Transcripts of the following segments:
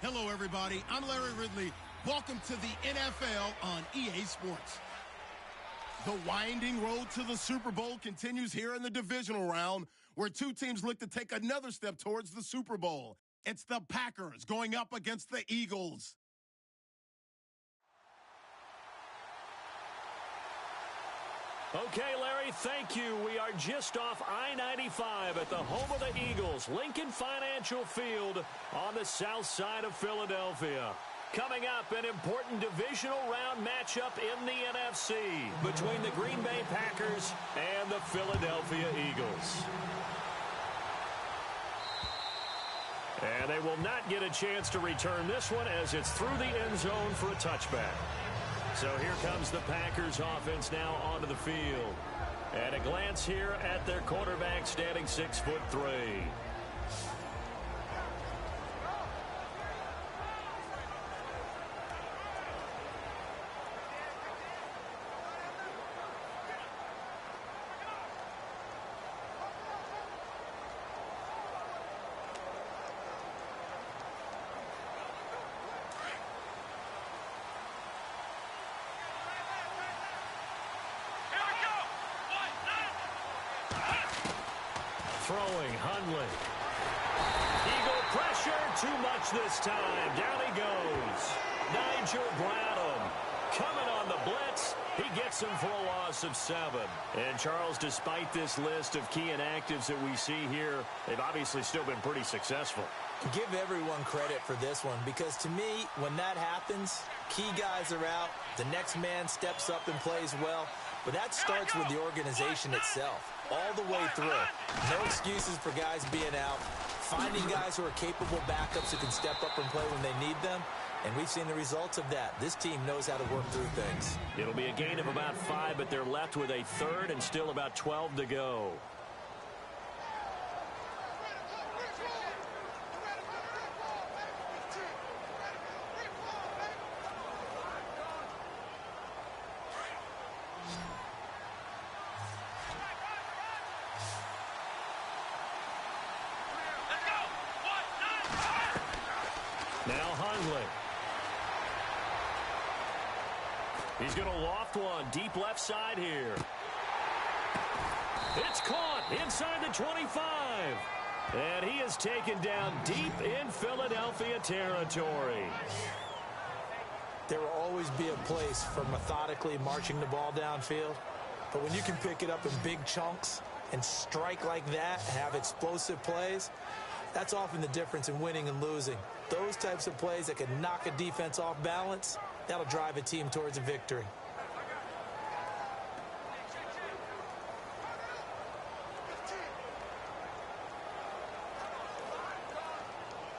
Hello, everybody. I'm Larry Ridley. Welcome to the NFL on EA Sports. The winding road to the Super Bowl continues here in the divisional round, where two teams look to take another step towards the Super Bowl. It's the Packers going up against the Eagles. Okay, Larry, thank you. We are just off I-95 at the home of the Eagles, Lincoln Financial Field on the south side of Philadelphia. Coming up, an important divisional round matchup in the NFC between the Green Bay Packers and the Philadelphia Eagles. And they will not get a chance to return this one as it's through the end zone for a touchback. So here comes the Packers offense now onto the field. And a glance here at their quarterback standing 6'3". Throwing, Hundley. Eagle pressure, too much this time. Down he goes. Nigel Bradham coming on the blitz. He gets him for a loss of 7. And, Charles, despite this list of key inactives that we see here, they've obviously still been pretty successful. Give everyone credit for this one because, to me, when that happens, key guys are out, the next man steps up and plays well. But that starts with the organization itself, all the way through. No excuses for guys being out, finding guys who are capable backups who can step up and play when they need them. And we've seen the results of that. This team knows how to work through things. It'll be a gain of about 5, but they're left with a third and still about 12 to go. Now Hundley. He's going to loft one deep left side here. It's caught inside the 25. And he is taken down deep in Philadelphia territory. There will always be a place for methodically marching the ball downfield. But when you can pick it up in big chunks and strike like that, have explosive plays, that's often the difference in winning and losing. Those types of plays that can knock a defense off balance, that'll drive a team towards a victory.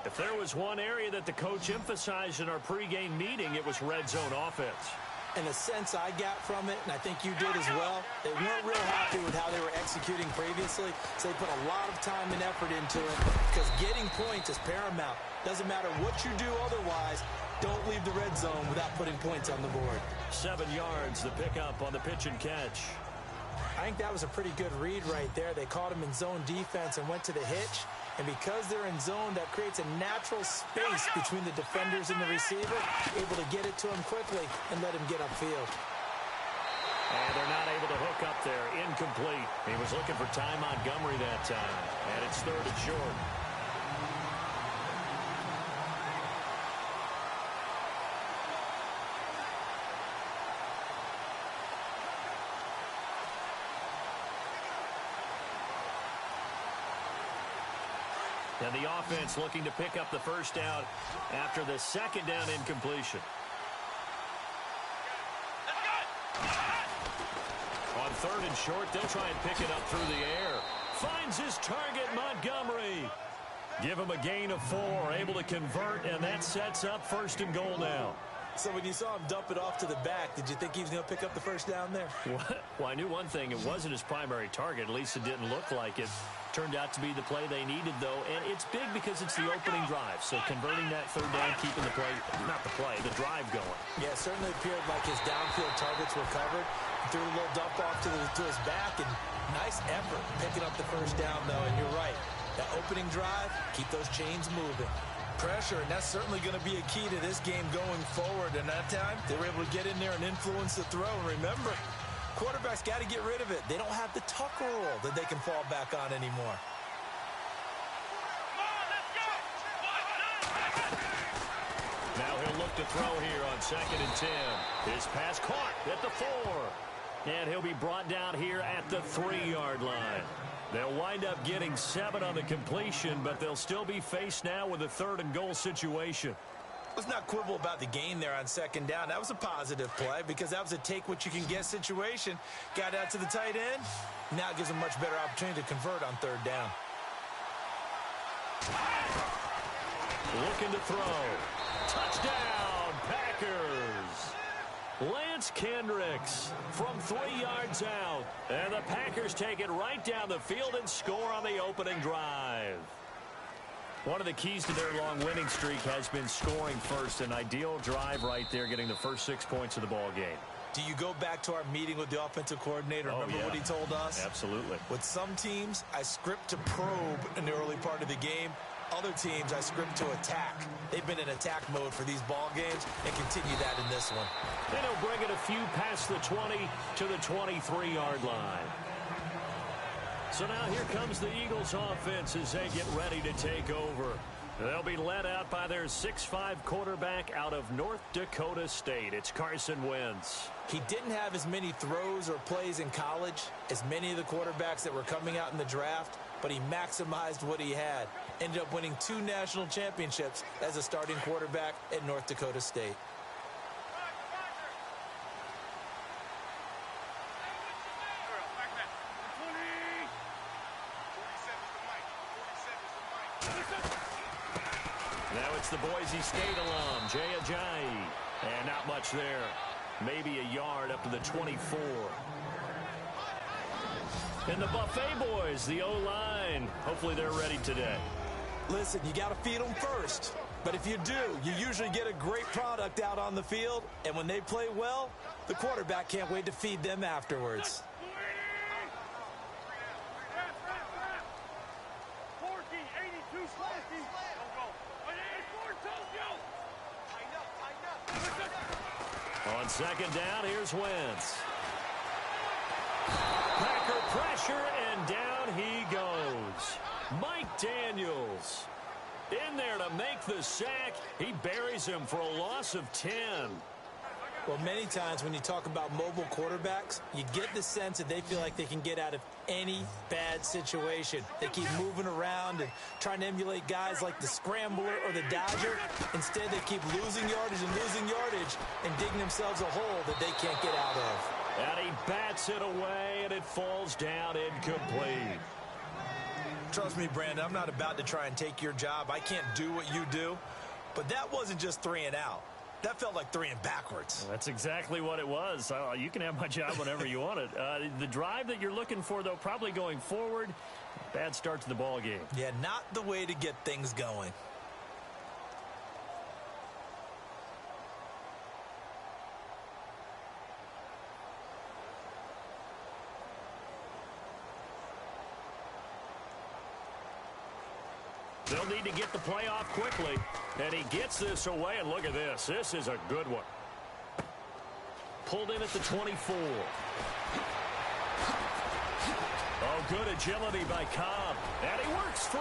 If there was one area that the coach emphasized in our pregame meeting, it was red zone offense. And the sense I got from it, and I think you did as well, they weren't real happy with how they were executing previously, so they put a lot of time and effort into it because getting points is paramount. Doesn't matter what you do otherwise, don't leave the red zone without putting points on the board. 7 yards, the pickup on the pitch and catch. I think that was a pretty good read right there. They caught him in zone defense and went to the hitch. And because they're in zone, that creates a natural space between the defenders and the receiver, able to get it to him quickly and let him get upfield. And they're not able to hook up there. Incomplete. He was looking for Ty Montgomery that time. And it's 3rd and short. And the offense looking to pick up the first down after the second down incompletion. On 3rd and short, they'll try and pick it up through the air. Finds his target, Montgomery. Give him a gain of 4, able to convert, and that sets up 1st and goal now. So when you saw him dump it off to the back, did you think he was going to pick up the first down there? Well, I knew one thing. It wasn't his primary target. At least it didn't look like it. Turned out to be the play they needed, though, and it's big because it's the opening drive. So converting that 3rd down, keeping the play, not the play, the drive going. Yeah, it certainly appeared like his downfield targets were covered. He threw a little dump off to his back, and nice effort picking up the first down, though, and you're right. That opening drive, keep those chains moving. Pressure, and that's certainly going to be a key to this game going forward. And that time, they were able to get in there and influence the throw. And remember, quarterbacks got to get rid of it. They don't have the tuck roll that they can fall back on anymore. Now he'll look to throw here on 2nd and 10. His pass caught at the 4. And he'll be brought down here at the 3-yard line. They'll wind up getting 7 on the completion, but they'll still be faced now with a 3rd and goal situation. Let's not quibble about the gain there on 2nd down. That was a positive play because that was a take-what-you-can-get situation. Got out to the tight end. Now it gives them much better opportunity to convert on 3rd down. Looking to throw. Touchdown, Packers. Lance Kendricks from 3 yards out. And the Packers take it right down the field and score on the opening drive. One of the keys to their long winning streak has been scoring first. An ideal drive right there, getting the first 6 points of the ball game. Do you go back to our meeting with the offensive coordinator? Remember what he told us? Absolutely. With some teams, I script to probe in the early part of the game. Other teams, I script to attack. They've been in attack mode for these ball games and continue that in this one. And he'll bring it a few past the 20 to the 23-yard line. So now here comes the Eagles offense as they get ready to take over. They'll be led out by their 6'5" quarterback out of North Dakota State. It's Carson Wentz. He didn't have as many throws or plays in college as many of the quarterbacks that were coming out in the draft, but he maximized what he had. Ended up winning 2 national championships as a starting quarterback at North Dakota State. Now it's the Boise State alum, Jay Ajayi. And not much there. Maybe a yard up to the 24. And the Buffet boys, the O-line. Hopefully they're ready today. Listen, you got to feed them first. But if you do, you usually get a great product out on the field. And when they play well, the quarterback can't wait to feed them afterwards. On 2nd down, here's Wentz. Packer pressure, and down he goes. Mike Daniels in there to make the sack. He buries him for a loss of 10. Well, many times when you talk about mobile quarterbacks, you get the sense that they feel like they can get out of any bad situation. They keep moving around and trying to emulate guys like the Scrambler or the Dodger. Instead, they keep losing yardage and digging themselves a hole that they can't get out of. And he bats it away, and it falls down incomplete. Trust me, Brandon, I'm not about to try and take your job. I can't do what you do. But that wasn't just 3 and out. That felt like 3 and backwards. Well, that's exactly what it was. You can have my job whenever you want it. The drive that you're looking for, though, probably going forward, bad start to the ball game. Yeah, not the way to get things going. They'll need to get the play off quickly. And he gets this away, and look at this. This is a good one. Pulled in at the 24. Oh, good agility by Cobb. And he works free.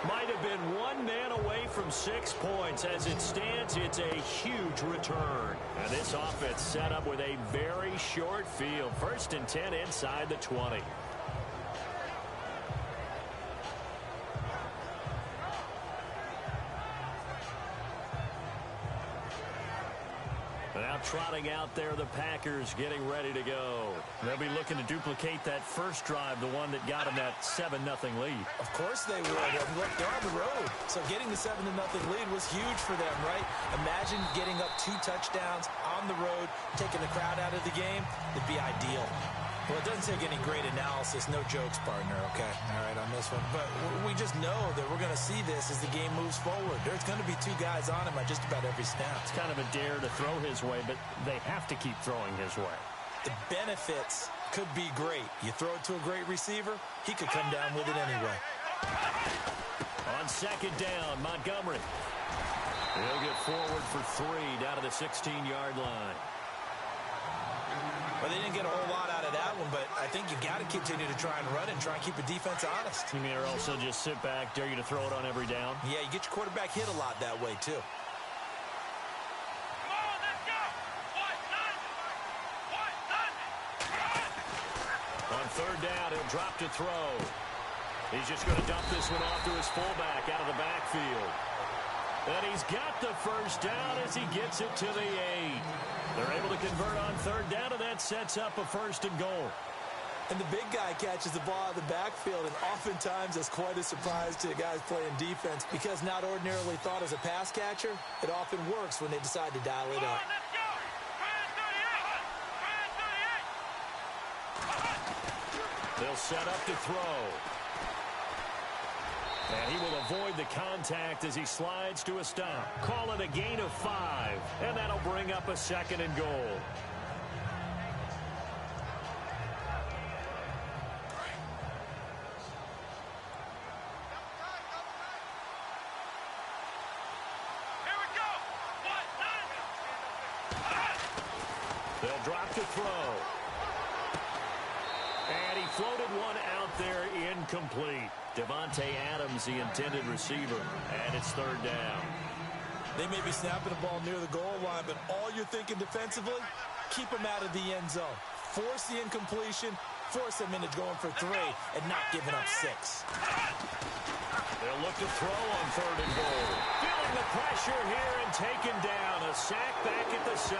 Might have been 1 man away from 6 points. As it stands, it's a huge return. And this offense set up with a very short field. 1st and 10 inside the 20. Now trotting out there, the Packers getting ready to go. They'll be looking to duplicate that first drive, the one that got them that 7-0 lead. Of course they would. And look, they're on the road. So getting the 7-0 lead was huge for them, right? Imagine getting up 2 touchdowns on the road, taking the crowd out of the game. It'd be ideal. Well, it doesn't take any great analysis. No jokes, partner, okay? All right, on this one. But we just know that we're going to see this as the game moves forward. There's going to be 2 guys on him at just about every snap. It's kind of a dare to throw his way, but they have to keep throwing his way. The benefits could be great. You throw it to a great receiver, he could come down with it anyway. On second down, Montgomery. He'll get forward for 3 down to the 16-yard line. Well, they didn't get a whole lot out of that one, but I think you got to continue to try and run it and try and keep the defense honest. You may also just sit back, dare you to throw it on every down. Yeah, you get your quarterback hit a lot that way, too. On third down, he'll drop to throw. He's just going to dump this one off to his fullback out of the backfield. And he's got the first down as he gets it to the 8. They're able to convert on third down, and that sets up a 1st and goal. And the big guy catches the ball out of the backfield, and oftentimes that's quite a surprise to the guys playing defense because not ordinarily thought as a pass catcher, it often works when they decide to dial it up. They'll set up to throw. And he will avoid the contact as he slides to a stop. Call it a gain of 5, and that'll bring up a 2nd and goal. They'll drop to throw. And he floated one out there incomplete. Devontae Adams, the intended receiver, and it's third down. They may be snapping the ball near the goal line, but all you're thinking defensively, keep them out of the end zone. Force the incompletion, force them into going for 3, and not giving up 6. They'll look to throw on third and goal. Feeling the pressure here and taken down. A sack back at the 7.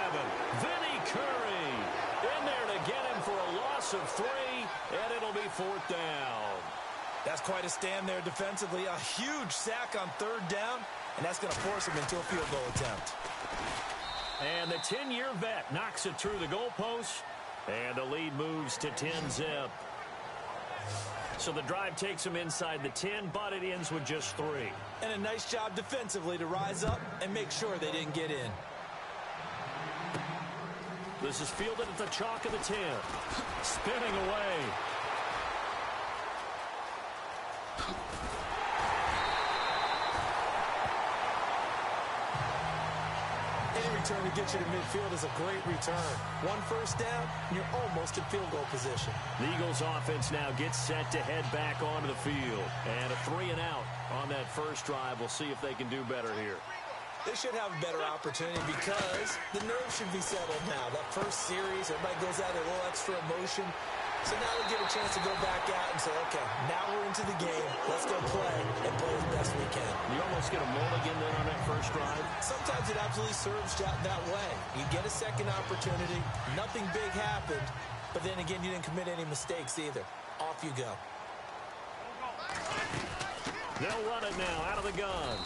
Vinny Curry in there to get him for a loss of 3, and it'll be 4th down. That's quite a stand there defensively. A huge sack on third down, and that's going to force him into a field goal attempt. And the 10-year vet knocks it through the goalpost, and the lead moves to 10-zip. So the drive takes him inside the 10, but it ends with just 3. And a nice job defensively to rise up and make sure they didn't get in. This is fielded at the chalk of the 10. Spinning away. Any return to get you to midfield is a great return. 1 first down, and you're almost in field goal position. The Eagles offense now gets set to head back onto the field. And a 3 and out on that first drive. We'll see if they can do better here. They should have a better opportunity because the nerves should be settled now. That first series, everybody goes out a little extra emotion. So now they get a chance to go back out and say, okay, now we're into the game. Let's go play and play as best we can. You almost get a mulligan then on that first drive. Sometimes it absolutely serves that way. You get a second opportunity. Nothing big happened. But then again, you didn't commit any mistakes either. Off you go. They'll run it now out of the gun.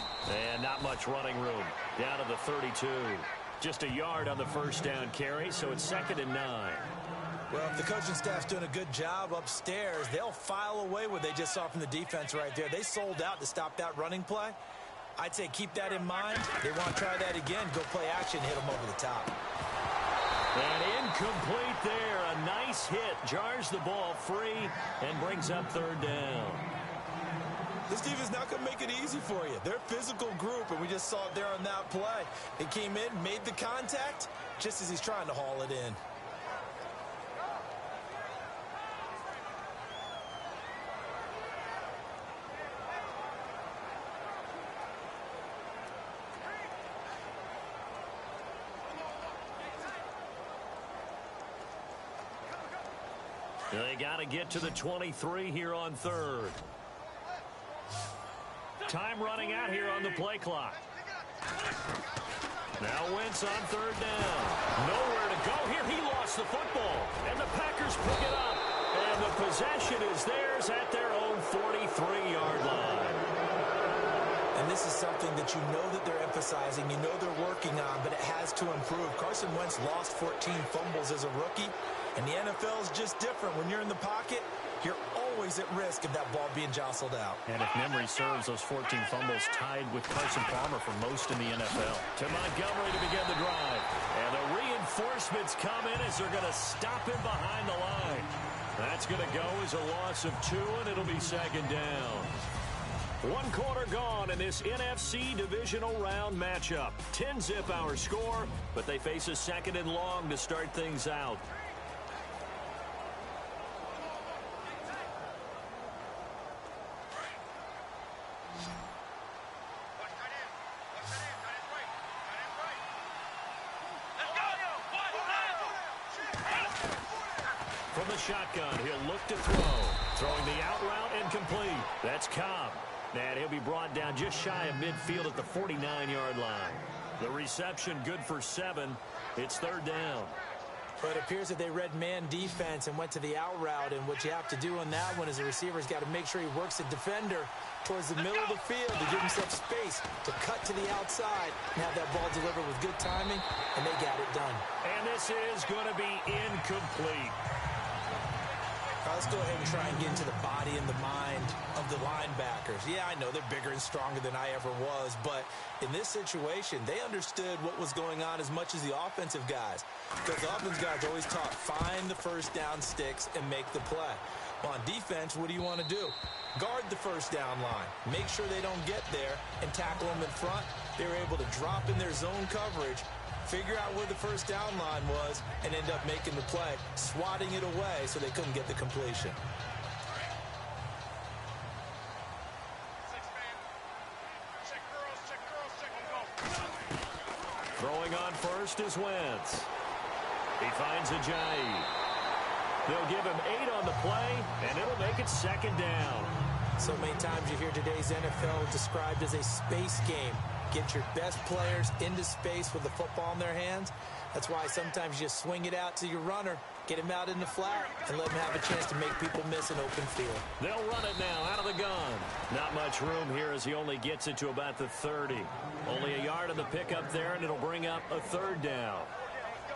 And not much running room. Down to the 32. Just a yard on the first down carry, so it's 2nd and 9. Well, if the coaching staff's doing a good job upstairs, they'll file away what they just saw from the defense right there. They sold out to stop that running play. I'd say keep that in mind. They want to try that again, go play action, hit them over the top. And incomplete there. A nice hit. Jars the ball free and brings up third down. This defense is not going to make it easy for you. They're a physical group, and we just saw it there on that play. They came in, made the contact, just as he's trying to haul it in. They got to get to the 23 here on third. Time running out here on the play clock. Now Wentz on third down. Nowhere to go here. He lost the football. And the Packers pick it up. And the possession is theirs at their own 43-yard line. And this is something that you know that they're emphasizing, you know they're working on, but it has to improve. Carson Wentz lost 14 fumbles as a rookie, and the NFL is just different. When you're in the pocket, you're always at risk of that ball being jostled out. And if memory serves, those 14 fumbles tied with Carson Palmer for most in the NFL. To Montgomery to begin the drive. And the reinforcements come in as they're going to stop him behind the line. That's going to go as a loss of 2, and it'll be 2nd down. One quarter gone in this NFC divisional round matchup. 10-zip our score, but they face a second and long to start things out. From the shotgun, he'll look to throw. Throwing the out route and complete. That's Cobb. And he'll be brought down just shy of midfield at the 49-yard line. The reception good for 7. It's third down. But it appears that they read man defense and went to the out route. And what you have to do on that one is the receiver's got to make sure he works the defender towards the middle of the field to give himself space to cut to the outside and have that ball delivered with good timing, and they got it done. And this is going to be incomplete. Let's go ahead and try and get into the body and the mind of the linebackers. Yeah, I know they're bigger and stronger than I ever was, but in this situation, they understood what was going on as much as the offensive guys. Because the offensive guys always taught, find the first down sticks and make the play. Well, on defense, what do you want to do? Guard the first down line. Make sure they don't get there and tackle them in front. They were able to drop in their zone coverage, figure out where the first down line was, and end up making the play, swatting it away so they couldn't get the completion. Throwing on first is Wentz. He finds Ajayi. They'll give him 8 on the play, and it'll make it second down. So many times you hear today's NFL described as a space game. Get your best players into space with the football in their hands. That's why sometimes you just swing it out to your runner, get him out in the flat, and let him have a chance to make people miss an open field. They'll run it now out of the gun. Not much room here as he only gets it to about the 30. Only a yard on the pickup there, and it'll bring up a third down.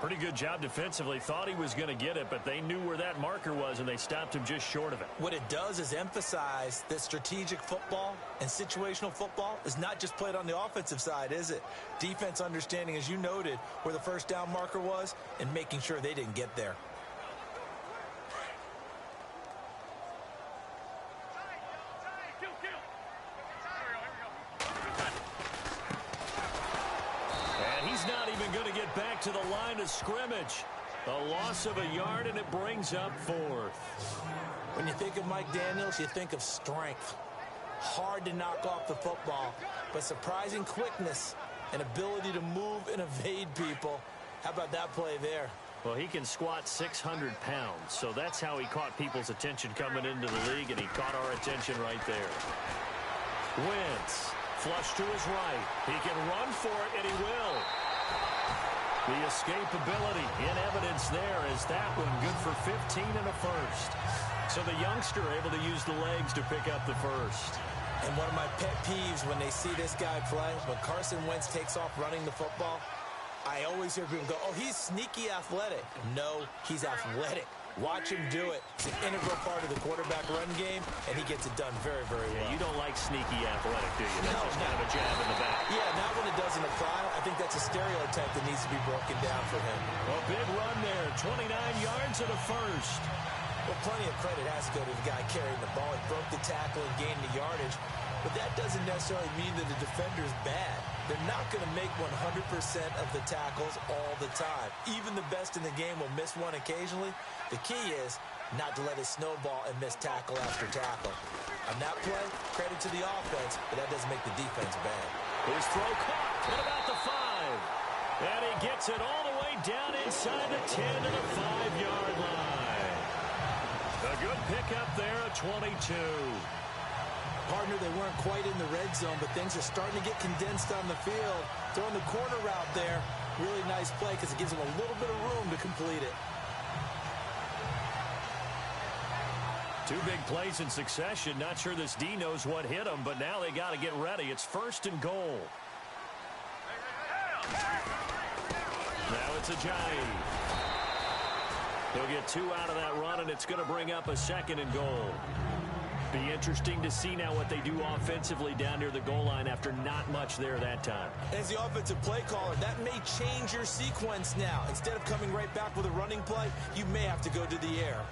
Pretty good job defensively. Thought he was going to get it, but they knew where that marker was, and they stopped him just short of it. What it does is emphasize that strategic football and situational football is not just played on the offensive side, is it? Defense understanding, as you noted, where the first down marker was and making sure they didn't get there. Back to the line of scrimmage. A loss of a yard, and it brings up 4th. When you think of Mike Daniels, you think of strength. Hard to knock off the football, but surprising quickness and ability to move and evade people. How about that play there? Well, he can squat 600 pounds, so that's how he caught people's attention coming into the league, and he caught our attention right there. Wentz, flush to his right. He can run for it, and he will. The escapability in evidence there is that one good for 15 and a first. So the youngster able to use the legs to pick up the first. And one of my pet peeves when they see this guy play, when Carson Wentz takes off running the football, I always hear people go, oh, he's sneaky athletic. No, he's athletic. Watch him do it. It's an integral part of the quarterback run game, and he gets it done very, very well. Yeah, you don't like sneaky athletic, do you? That's just kind of a jab in the back. Yeah, not when it doesn't apply. I think that's a stereotype that needs to be broken down for him. Well, big run there, 29 yards and a first. Well, plenty of credit has to go to the guy carrying the ball. He broke the tackle and gained the yardage. But that doesn't necessarily mean that the defender is bad. They're not going to make 100% of the tackles all the time. Even the best in the game will miss one occasionally. The key is not to let it snowball and miss tackle after tackle. On that play, credit to the offense, but that doesn't make the defense bad. His throw caught at about the 5. And he gets it all the way down inside the 10 to the 5-yard line. A good pickup there at 22. Partner, they weren't quite in the red zone, but things are starting to get condensed on the field. Throwing the corner route there. Really nice play because it gives them a little bit of room to complete it. 2 big plays in succession. Not sure this D knows what hit him, but now they got to get ready. It's 1st and goal. Now it's Ajayi. He'll get 2 out of that run, and it's going to bring up a 2nd and goal. Be interesting to see now what they do offensively down near the goal line after not much there that time. As the offensive play caller, that may change your sequence now. Instead of coming right back with a running play, you may have to go to the air.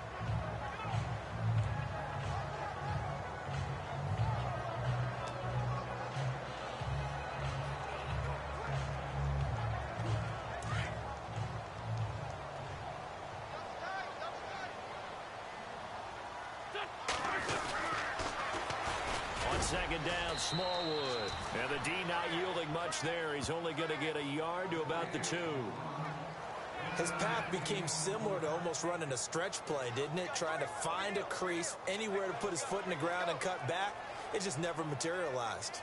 second down, Smallwood. And the D not yielding much there. He's only going to get a yard to about the 2. His path became similar to almost running a stretch play, didn't it? Trying to find a crease, anywhere to put his foot in the ground and cut back. It just never materialized.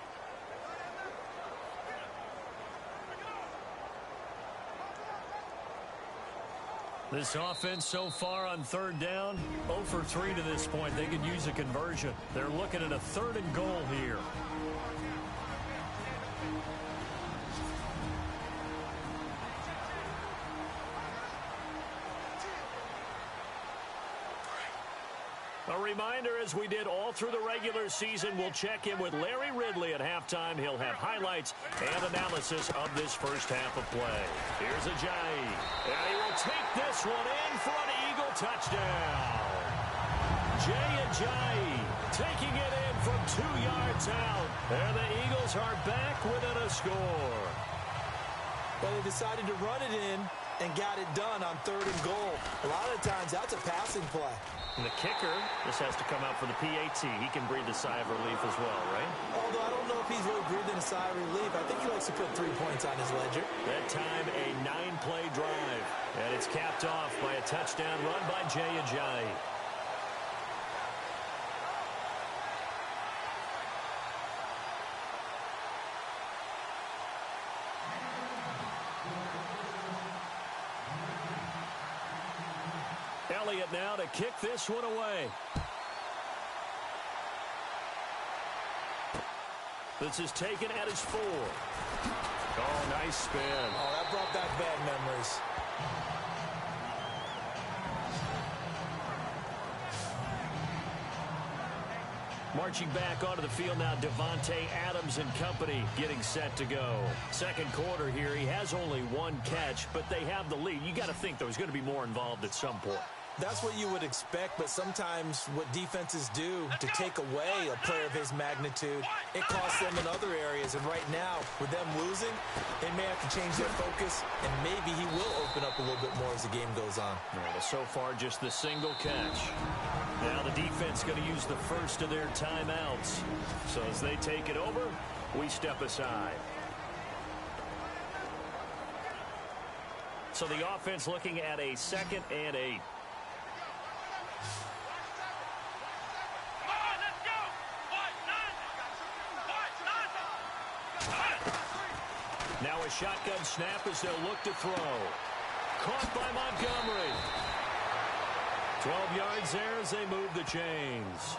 This offense so far on third down, 0 for 3 to this point. They could use a conversion. They're looking at a 3rd and goal here. A reminder, as we did all through the regular season, we'll check in with Larry Ridley at halftime. He'll have highlights and analysis of this first half of play. Here's Ajayi. And he will take this one in for an Eagle touchdown. Jay Ajayi taking it in from 2 yards out. And the Eagles are back within a score. Well, they decided to run it in and got it done on 3rd and goal. A lot of times, that's a passing play. And the kicker, this has to come out for the PAT. He can breathe a sigh of relief as well, right? Although I don't know if he's really breathing a sigh of relief. I think he likes to put 3 points on his ledger. That time, a 9-play drive. And it's capped off by a touchdown run by Jay Ajayi. Elliott now to kick this one away. This is taken at his 4. Oh, nice spin. Oh, that brought back bad memories. Marching back onto the field now, Devontae Adams and company getting set to go. Second quarter here, he has only 1 catch, but they have the lead. You got to think there's going to be more involved at some point. That's what you would expect, but sometimes what defenses do to take away a player of his magnitude, it costs them in other areas. And right now, with them losing, they may have to change their focus, and maybe he will open up a little bit more as the game goes on. Well, so far, just the single catch. Now the defense going to use the first of their timeouts. So as they take it over, we step aside. So the offense looking at a 2nd and 8. Now a shotgun snap as they'll look to throw. Caught by Montgomery. 12 yards there as they move the chains.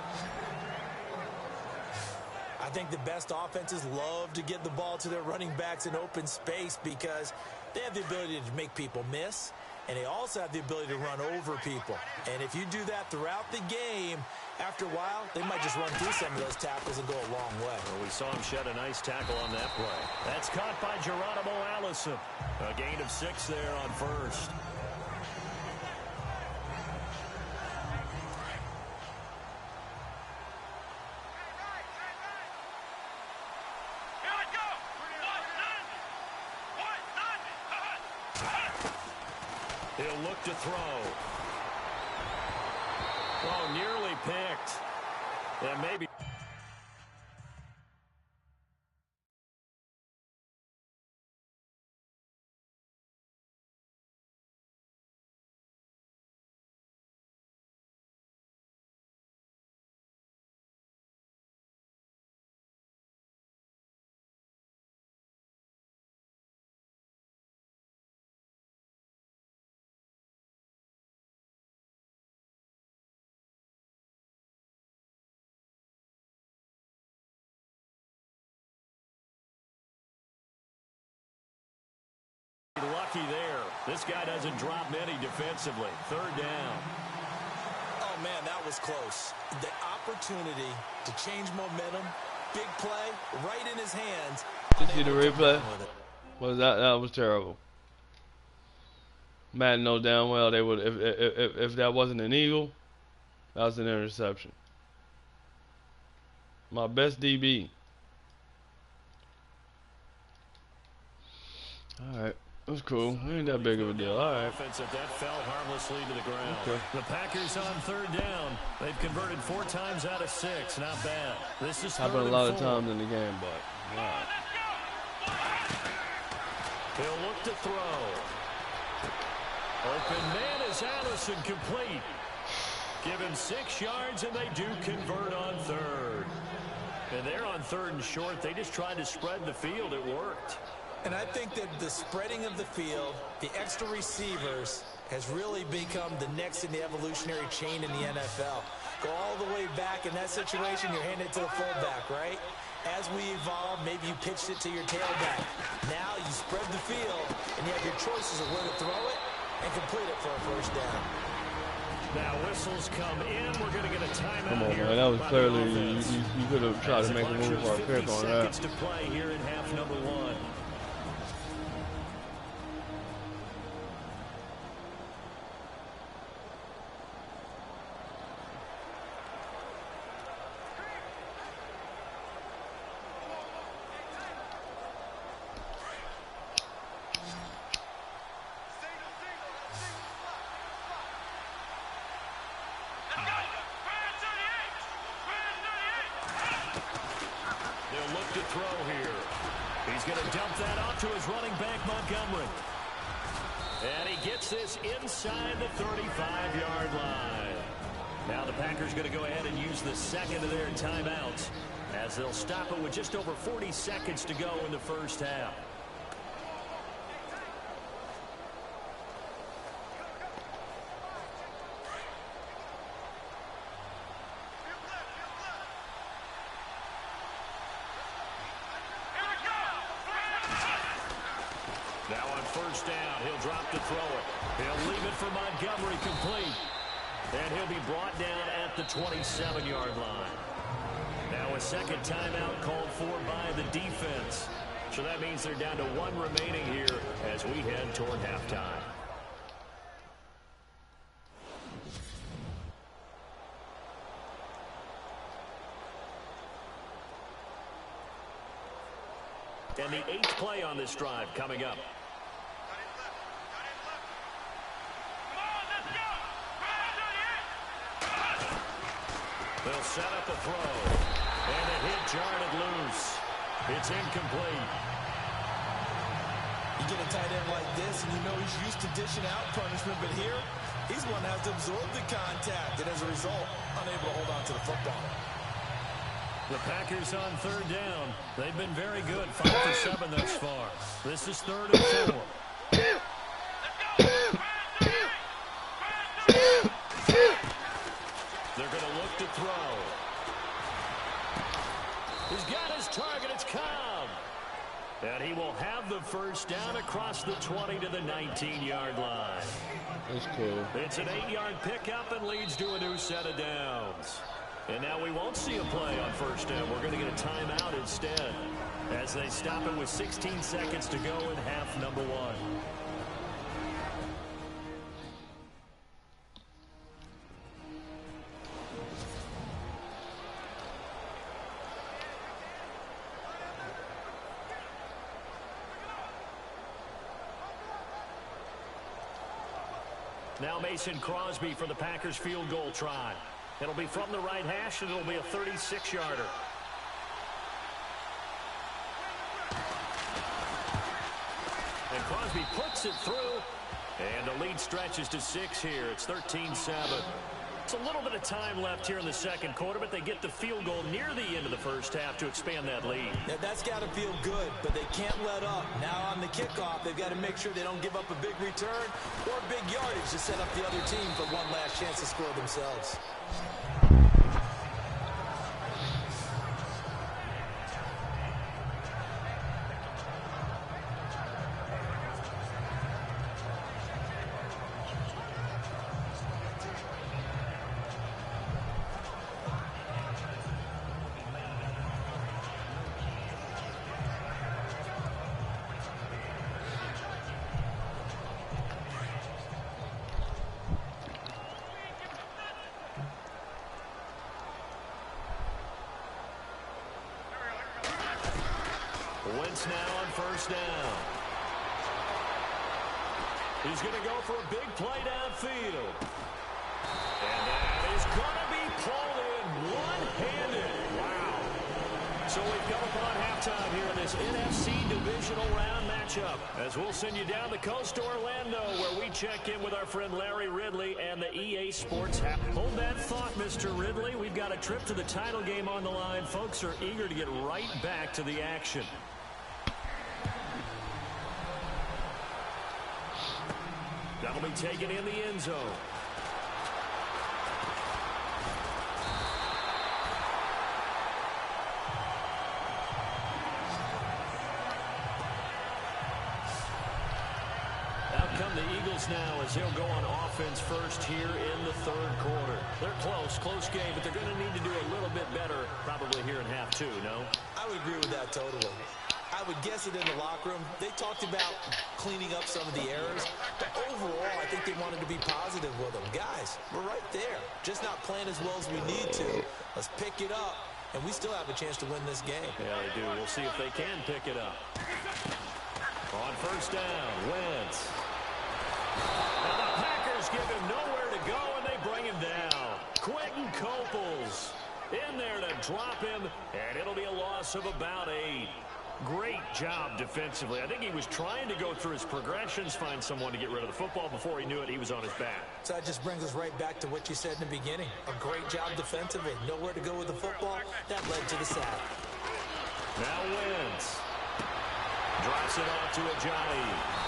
I think the best offenses love to get the ball to their running backs in open space because they have the ability to make people miss, and they also have the ability to run over people. And if you do that throughout the game, after a while, they might just run through some of those tackles and go a long way. Well, we saw him shed a nice tackle on that play. That's caught by Geronimo Allison. A gain of 6 there on first. He'll look to throw. Oh, nearly picked. And maybe. Lucky there. This guy doesn't drop many defensively. 3rd down. Oh, man, that was close. The opportunity to change momentum, big play, right in his hands. Did you see the replay? Was that was terrible. Madden know damn well they would if that wasn't an eagle, that was an interception. My best DB. All right. That's cool. Ain't that big of a deal. All right. Offense that fell harmlessly to the ground. Okay. The Packers on third down. They've converted 4 times out of 6. Not bad. This is Happened a lot of times in the game, but all right. He'll look to throw. Open man is Allison, complete. Give him 6 yards, and they do convert on third. And they're on third and short. They just tried to spread the field. It worked. And I think that the spreading of the field, the extra receivers, has really become the next in the evolutionary chain in the NFL. Go all the way back. In that situation, you're handing it to the fullback, right? As we evolve, maybe you pitched it to your tailback. Now you spread the field, and you have your choices of where to throw it and complete it for a first down. Now whistles come in. We're going to get a timeout. Come on, here man. That was by clearly the offense. you could have tried to make a move for a pick on that. 50 seconds to play here in half number 1. To throw here. He's going to dump that off to his running back, Montgomery. And he gets this inside the 35-yard line. Now the Packers going to go ahead and use the second of their timeouts as they'll stop it with just over 40 seconds to go in the first half. Now on first down, he'll drop to throw it. He'll leave it for Montgomery, complete. And he'll be brought down at the 27-yard line. Now a second timeout called for by the defense. So that means they're down to 1 remaining here as we head toward halftime. And the 8th play on this drive coming up. They'll set up the throw. And a hit jarred loose. It's incomplete. You get a tight end like this, and you know he's used to dishing out punishment, but here, he's one that has to absorb the contact, and as a result, unable to hold on to the football. The Packers on third down. They've been very good, 5 for 7 thus far. This is 3rd and 4. They're going to look to throw. He's got his target. It's Cobb. And he will have the first down across the 20 to the 19-yard line. That's cool. It's an 8-yard pickup and leads to a new set of downs. And now we won't see a play on first down. We're going to get a timeout instead as they stop it with 16 seconds to go in half number 1. Now Mason Crosby for the Packers field goal try. It'll be from the right hash, and it'll be a 36-yarder. And Crosby puts it through, and the lead stretches to 6 here. It's 13-7. It's a little bit of time left here in the second quarter, but they get the field goal near the end of the first half to expand that lead. Now, that's got to feel good, but they can't let up. Now on the kickoff, they've got to make sure they don't give up a big return or big yardage to set up the other team for one last chance to score themselves. Wentz now on first down. He's going to go for a big play downfield. And that is going to be pulled in one-handed. Wow. So we've come upon halftime here in this NFC Divisional Round matchup. As we'll send you down the coast to Orlando, where we check in with our friend Larry Ridley and the EA Sports app. Hold that thought, Mr. Ridley. We've got a trip to the title game on the line. Folks are eager to get right back to the action. That'll be taken in the end zone. Out come the Eagles now as he'll go on offense first here in the third quarter. They're close game, but they're going to need to do a little bit better probably here in half two, no? I would agree with that totally. I would guess it in the locker room. They talked about cleaning up some of the errors, but overall, I think they wanted to be positive with them. Guys, we're right there. Just not playing as well as we need to. Let's pick it up, and we still have a chance to win this game. Yeah, they do. We'll see if they can pick it up. On first down, Wentz. And the Packers give him nowhere to go, and they bring him down. Quentin Coples in there to drop him, and it'll be a loss of about 8. Great job defensively. I think he was trying to go through his progressions, find someone to get rid of the football. Before he knew it, he was on his back. So that just brings us right back to what you said in the beginning. A great job defensively. Nowhere to go with the football. That led to the sack. Now Wentz drops it off to Ajani.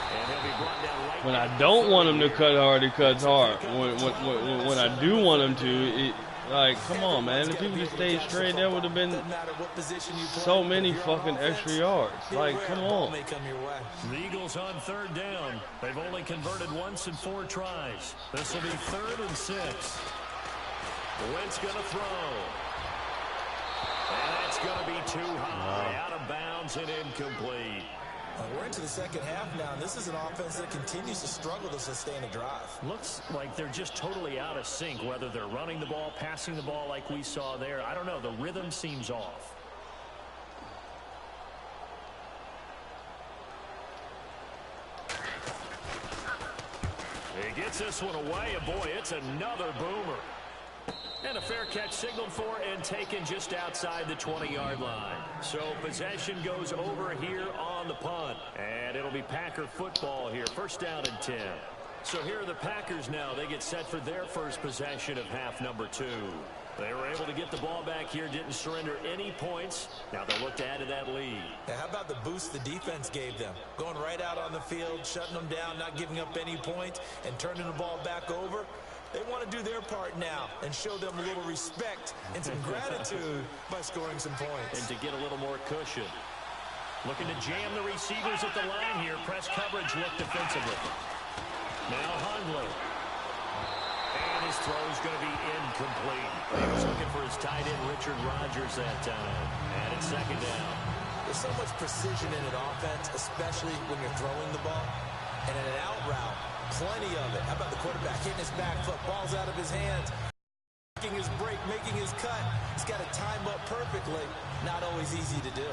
And he'll be brought down right. When I don't want him to cut hard, he cuts hard. When I do want him to, like, come on, man. If he would have stayed straight, there would have been so many fucking extra yards. Like, come on. The Eagles on third down. They've only converted once in 4 tries. This will be 3rd and 6. Wentz going to throw. And that's going to be too high. Out of bounds and incomplete. We're into the second half now, and this is an offense that continues to struggle to sustain a drive. Looks like they're just totally out of sync, whether they're running the ball, passing the ball like we saw there. I don't know. The rhythm seems off. He gets this one away, and boy, it's another boomer. And a fair catch signaled for and taken just outside the 20-yard line. So possession goes over here on the punt. And it'll be Packer football here. First down and 10. So here are the Packers now. They get set for their first possession of half number 2. They were able to get the ball back here, didn't surrender any points. Now they'll look to add to that lead. Now, how about the boost the defense gave them? Going right out on the field, shutting them down, not giving up any points, and turning the ball back over. They want to do their part now and show them a little respect and some gratitude by scoring some points. And to get a little more cushion. Looking to jam the receivers at the line here. Press coverage look defensively. Now Hundley. And his throw is going to be incomplete. He was looking for his tight end, Richard Rodgers, that time. And it's second down. There's so much precision in an offense, especially when you're throwing the ball. And in an out route, plenty of it. How about the quarterback hitting his back foot, ball's out of his hands, making his break, making his cut. He's got to time up perfectly. Not always easy to do.